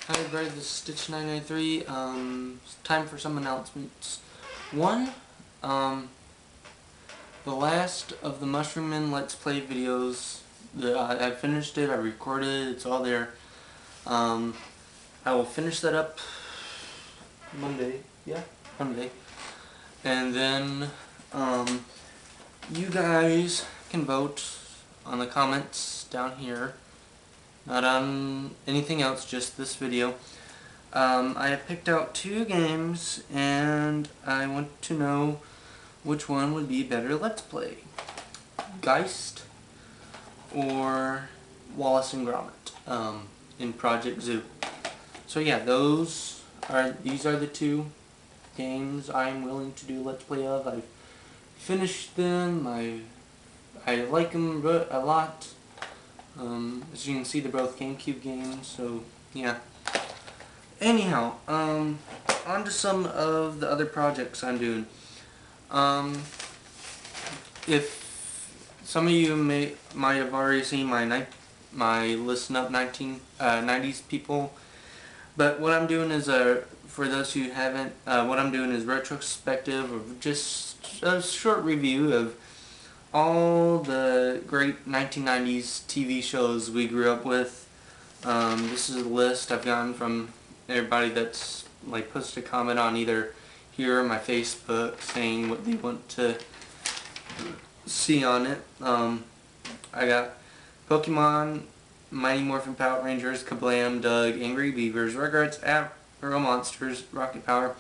Hi everybody, this is Stitch993. It's time for some announcements. One, the last of the Mushroom Man Let's Play videos, I finished it, I recorded it, it's all there. I will finish that up Monday, Monday. And then, you guys can vote on the comments down here. Not on anything else, just this video. I have picked out 2 games, and I want to know which one would be better Let's Play. Geist or Wallace and Gromit in Project Zoo. So yeah, these are the 2 games I'm willing to do Let's Play of. I've finished them. I like them a lot. As you can see, they're both GameCube games, so yeah. Anyhow, on to some of the other projects I'm doing. If some of you might have already seen my Listen Up 90s people, but what I'm doing is for those who haven't, what I'm doing is retrospective, or just a short review of all the great 1990s TV shows we grew up with. This is a list I've gotten from everybody that's like posted a comment on either here or my Facebook saying what they want to see on it. I got Pokemon, Mighty Morphin Power Rangers, Kablam, Doug, Angry Beavers, Rugrats, Arrow Monsters, Rocket Power,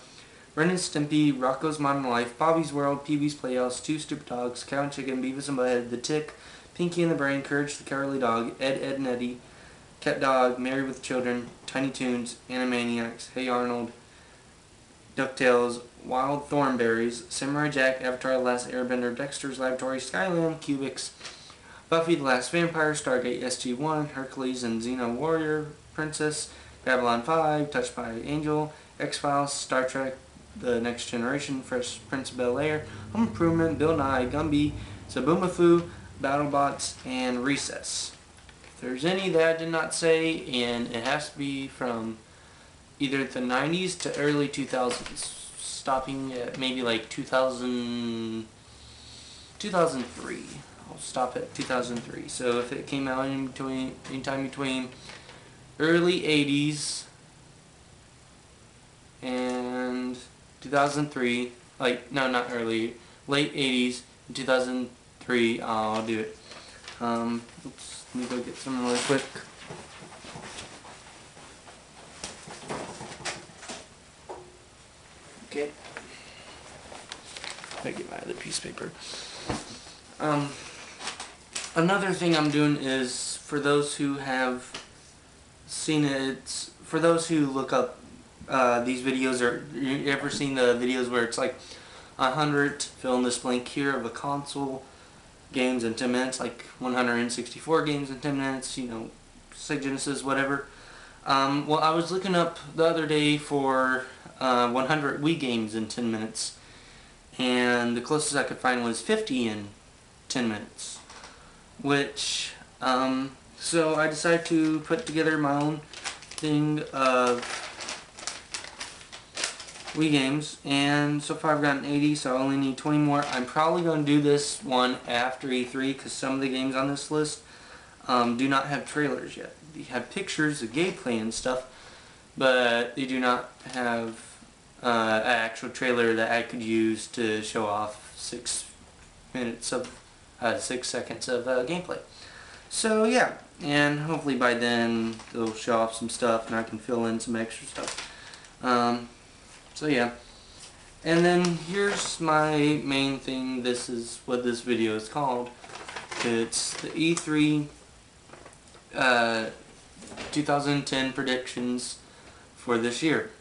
Ren and Stimpy, Rocko's Modern Life, Bobby's World, Pee-wee's Playhouse, Two Stupid Dogs, Cow and Chicken, Beavis and Butthead, The Tick, Pinky and the Brain, Courage the Cowardly Dog, Ed, Edd and Eddy, Cat Dog, Married with Children, Tiny Toons, Animaniacs, Hey Arnold, DuckTales, Wild Thornberries, Samurai Jack, Avatar The Last Airbender, Dexter's Laboratory, Skyland, Cubics, Buffy the Last Vampire, Stargate SG-1, Hercules and Xena Warrior Princess, Babylon 5, Touched by Angel, X-Files, Star Trek, The Next Generation, Fresh Prince of Bel-Air, Home Improvement, Bill Nye, Gumby, Zaboomafoo, BattleBots, and Recess. If there's any that I did not say, and it has to be from either the 90s to early 2000s, stopping at maybe like 2003. I'll stop at 2003. So if it came out anytime between early 80s and 2003, no, not early, late 80s and 2003, I'll do it. Oops, let me go get some really quick. Okay. I get my other piece of paper. Another thing I'm doing is, for those who have seen it, for those who look up these videos, or you ever seen the videos where it's like 100, fill in this blank here, of a console, games in 10 minutes, like 164 games in 10 minutes, you know, Sega Genesis, whatever. Well, I was looking up the other day for 100 Wii games in 10 minutes, and the closest I could find was 50 in 10 minutes, which, so I decided to put together my own thing of Wii games, and so far I've gotten 80, so I only need 20 more. I'm probably going to do this one after E3, because some of the games on this list do not have trailers yet. They have pictures of gameplay and stuff, but they do not have an actual trailer that I could use to show off 6 seconds of gameplay. So yeah, and hopefully by then they'll show off some stuff and I can fill in some extra stuff. So yeah, and then here's my main thing. This is what this video is called. It's the E3 2010 predictions for this year.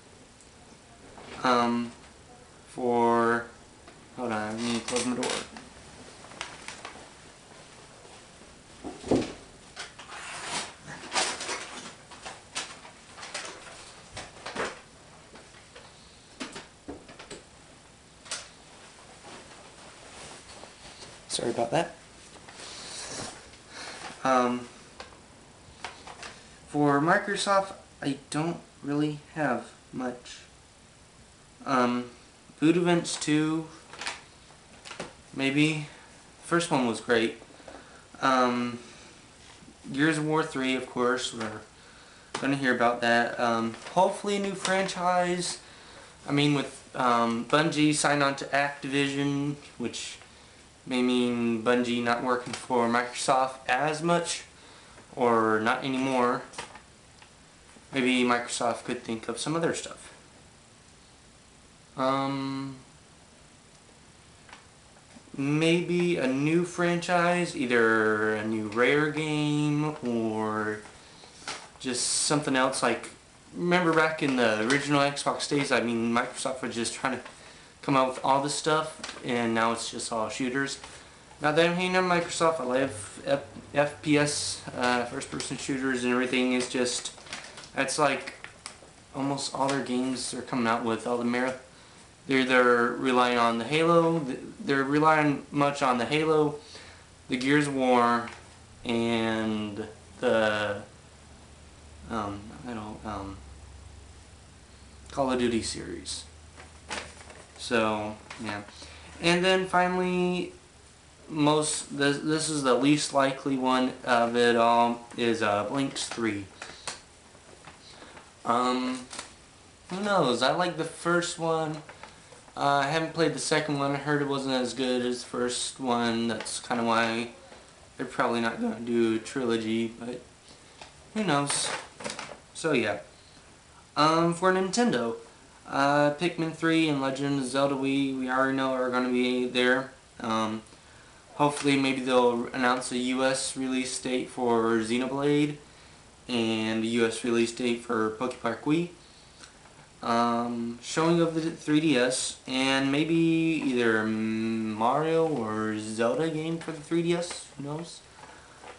Hold on, I need to close my door. Sorry about that. For Microsoft, I don't really have much. Food Events 2, maybe. First one was great. Gears of War 3, of course, we're gonna hear about that. Hopefully a new franchise. I mean, with Bungie signed on to Activision, which may mean Bungie not working for Microsoft as much, or not anymore. Maybe Microsoft could think of some other stuff. Maybe a new franchise, either a new Rare game or just something else. Like, remember back in the original Xbox days, I mean, Microsoft was just trying to come out with all this stuff, and now it's just all shooters. Not that I'm hating on Microsoft, I love FPS, first-person shooters and everything. It's just, that's like almost all their games they're coming out with, all the they're relying on the Halo, they're relying much on the Halo, the Gears of War, and the Call of Duty series. So, yeah. And then finally, this is the least likely one of it all, is Blinks 3. Who knows? I like the first one. I haven't played the second one. I heard it wasn't as good as the first one. That's kind of why they're probably not going to do a trilogy, but who knows? So yeah. For Nintendo, Pikmin 3 and Legend of Zelda Wii, we already know are going to be there. Hopefully maybe they'll announce a US release date for Xenoblade and a US release date for Pokepark Wii. Showing of the 3DS, and maybe either Mario or Zelda game for the 3DS, who knows?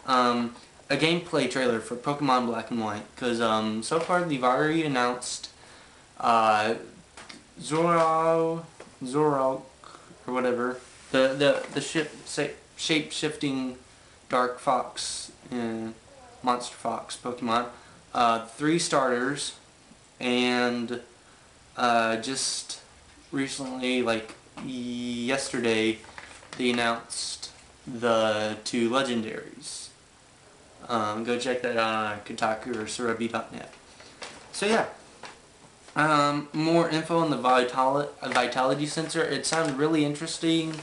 A gameplay trailer for Pokemon Black and White, because so far they've already announced Zorok or whatever, the shape-shifting Dark Fox and Monster Fox Pokemon, 3 starters, and just recently, like yesterday, they announced the 2 legendaries. Go check that out on Kotaku or Surabi.net. So yeah, more info on the vitality sensor. It sounded really interesting.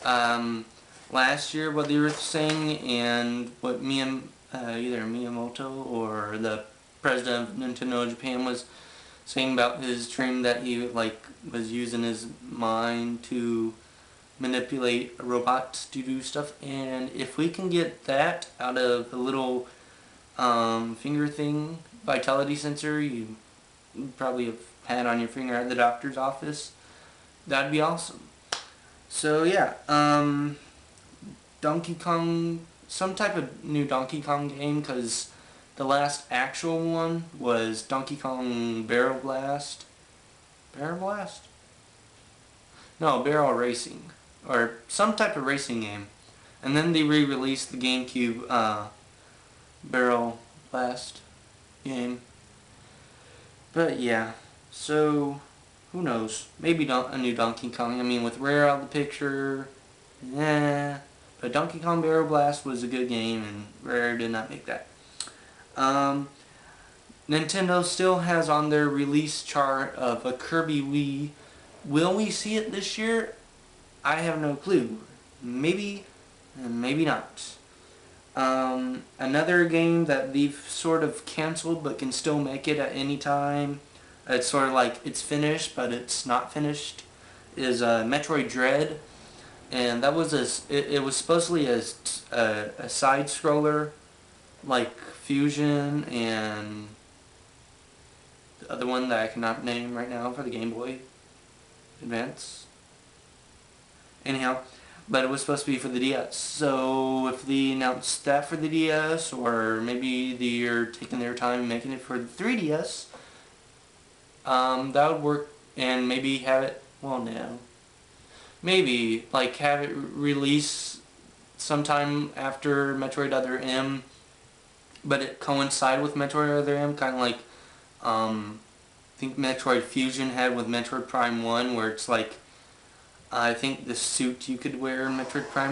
Last year, what they were saying, and what either Miyamoto or the president of Nintendo Japan was saying about his dream, that he was using his mind to manipulate robots to do stuff. And if we can get that out of the little finger thing, vitality sensor you probably have had on your finger at the doctor's office, that'd be awesome. So yeah, Donkey Kong, some type of new Donkey Kong game, because the last actual one was Donkey Kong Barrel Blast. Barrel Blast? No, Barrel Racing. Or some type of racing game. And then they re-released the GameCube Barrel Blast game. But yeah, so who knows? Maybe a new Donkey Kong. I mean, with Rare out of the picture, yeah. But Donkey Kong Barrel Blast was a good game, and Rare did not make that. Nintendo still has on their release chart of a Kirby Wii. Will we see it this year? I have no clue. Maybe, and maybe not. Another game that they've sort of canceled but can still make it at any time, it's sort of like it's finished but it's not finished, is Metroid Dread. And that was it was supposedly a side scroller like Fusion and the other one that I cannot name right now for the Game Boy Advance. Anyhow, but it was supposed to be for the DS. So if they announced that for the DS, or maybe they're taking their time making it for the 3DS, that would work. And maybe have it, well, no, maybe like have it release sometime after Metroid Other M, but it coincide with Metroid Other M, kind of like I think Metroid Fusion had with Metroid Prime 1, where it's like, I think the suit you could wear in Metroid Prime